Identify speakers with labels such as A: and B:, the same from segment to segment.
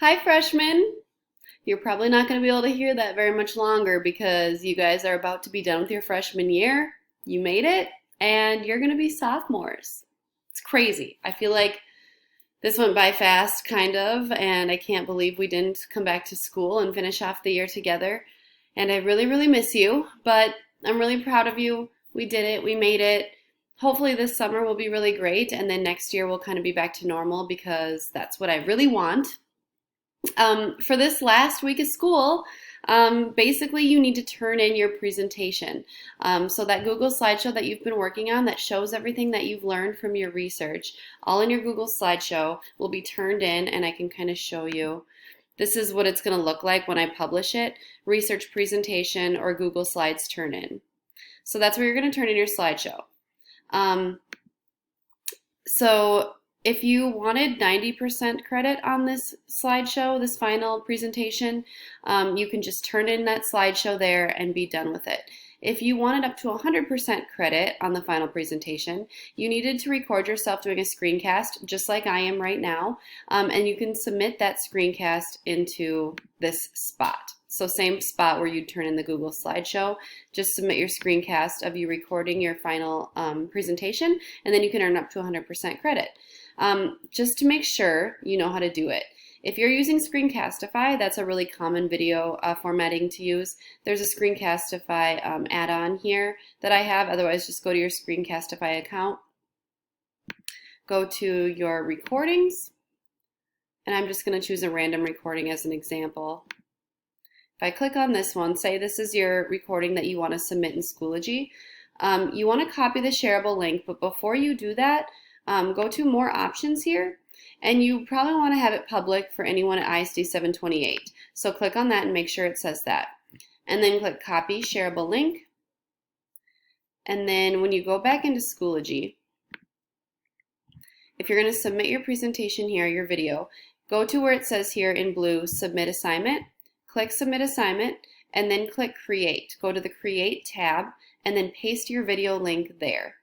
A: Hi, freshmen. You're probably not going to be able to hear that very much longer because you guys are about to be done with your freshman year. You made it, and you're going to be sophomores. It's crazy. I feel like this went by fast, kind of, and I can't believe we didn't come back to school and finish off the year together. And I really, really miss you, but I'm really proud of you. We did it, we made it. Hopefully, this summer will be really great, and then next year we'll kind of be back to normal because that's what I really want. For this last week of school, basically you need to turn in your presentation. So that Google slideshow that you've been working on that shows everything that you've learned from your research, all in your Google slideshow will be turned in, and I can kind of show you. This is what it's going to look like when I publish it, research presentation or Google Slides turn in. So that's where you're going to turn in your slideshow. So if you wanted 90% credit on this slideshow, this final presentation, you can just turn in that slideshow there and be done with it. If you wanted up to 100% credit on the final presentation, you needed to record yourself doing a screencast, just like I am right now, and you can submit that screencast into this spot. So same spot where you'd turn in the Google slideshow, just submit your screencast of you recording your final presentation, and then you can earn up to 100% credit. Just to make sure you know how to do it. If you're using Screencastify, that's a really common video formatting to use. There's a Screencastify add-on here that I have. Otherwise, just go to your Screencastify account. Go to your recordings, and I'm just going to choose a random recording as an example. If I click on this one, say this is your recording that you want to submit in Schoology. You want to copy the shareable link, but before you do that, go to more options here, and you probably want to have it public for anyone at ISD 728. So click on that and make sure it says that. And then click copy shareable link. And then when you go back into Schoology, if you're going to submit your presentation here, your video, go to where it says here in blue, submit assignment, click submit assignment, and then click create. Go to the create tab and then paste your video link there.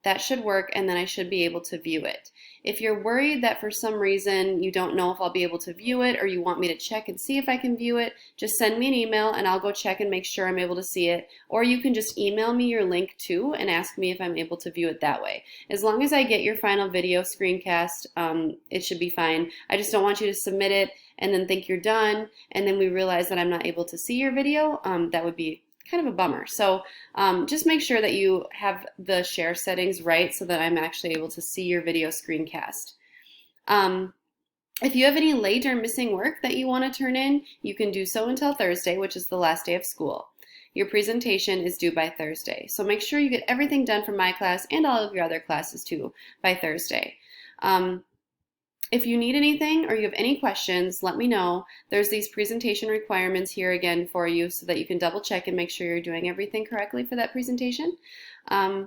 A: That should work, and then I should be able to view it. If you're worried that for some reason you don't know if I'll be able to view it, or you want me to check and see if I can view it, just send me an email and I'll go check and make sure I'm able to see it. Or you can just email me your link too and ask me if I'm able to view it that way. As long as I get your final video screencast, it should be fine. I just don't want you to submit it and then think you're done, and then we realize that I'm not able to see your video. That would be kind of a bummer. So just make sure that you have the share settings right so that I'm actually able to see your video screencast. If you have any late or missing work that you want to turn in, you can do so until Thursday, which is the last day of school. Your presentation is due by Thursday. So make sure you get everything done for my class and all of your other classes too by Thursday. If you need anything or you have any questions, let me know. There's these presentation requirements here again for you so that you can double check and make sure you're doing everything correctly for that presentation. I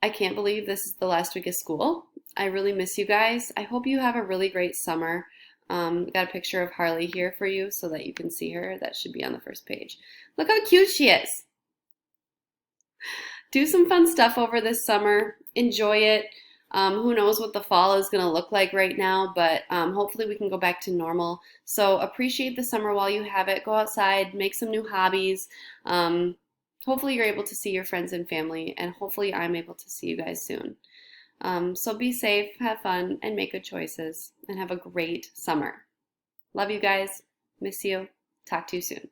A: can't believe this is the last week of school. I really miss you guys. I hope you have a really great summer. Got a picture of Harley here for you so that you can see her. That should be on the first page. Look how cute she is. Do some fun stuff over this summer. Enjoy it. Who knows what the fall is going to look like right now, but hopefully we can go back to normal. So appreciate the summer while you have it. Go outside, make some new hobbies. Hopefully you're able to see your friends and family, and hopefully I'm able to see you guys soon. So be safe, have fun, and make good choices, and have a great summer. Love you guys. Miss you. Talk to you soon.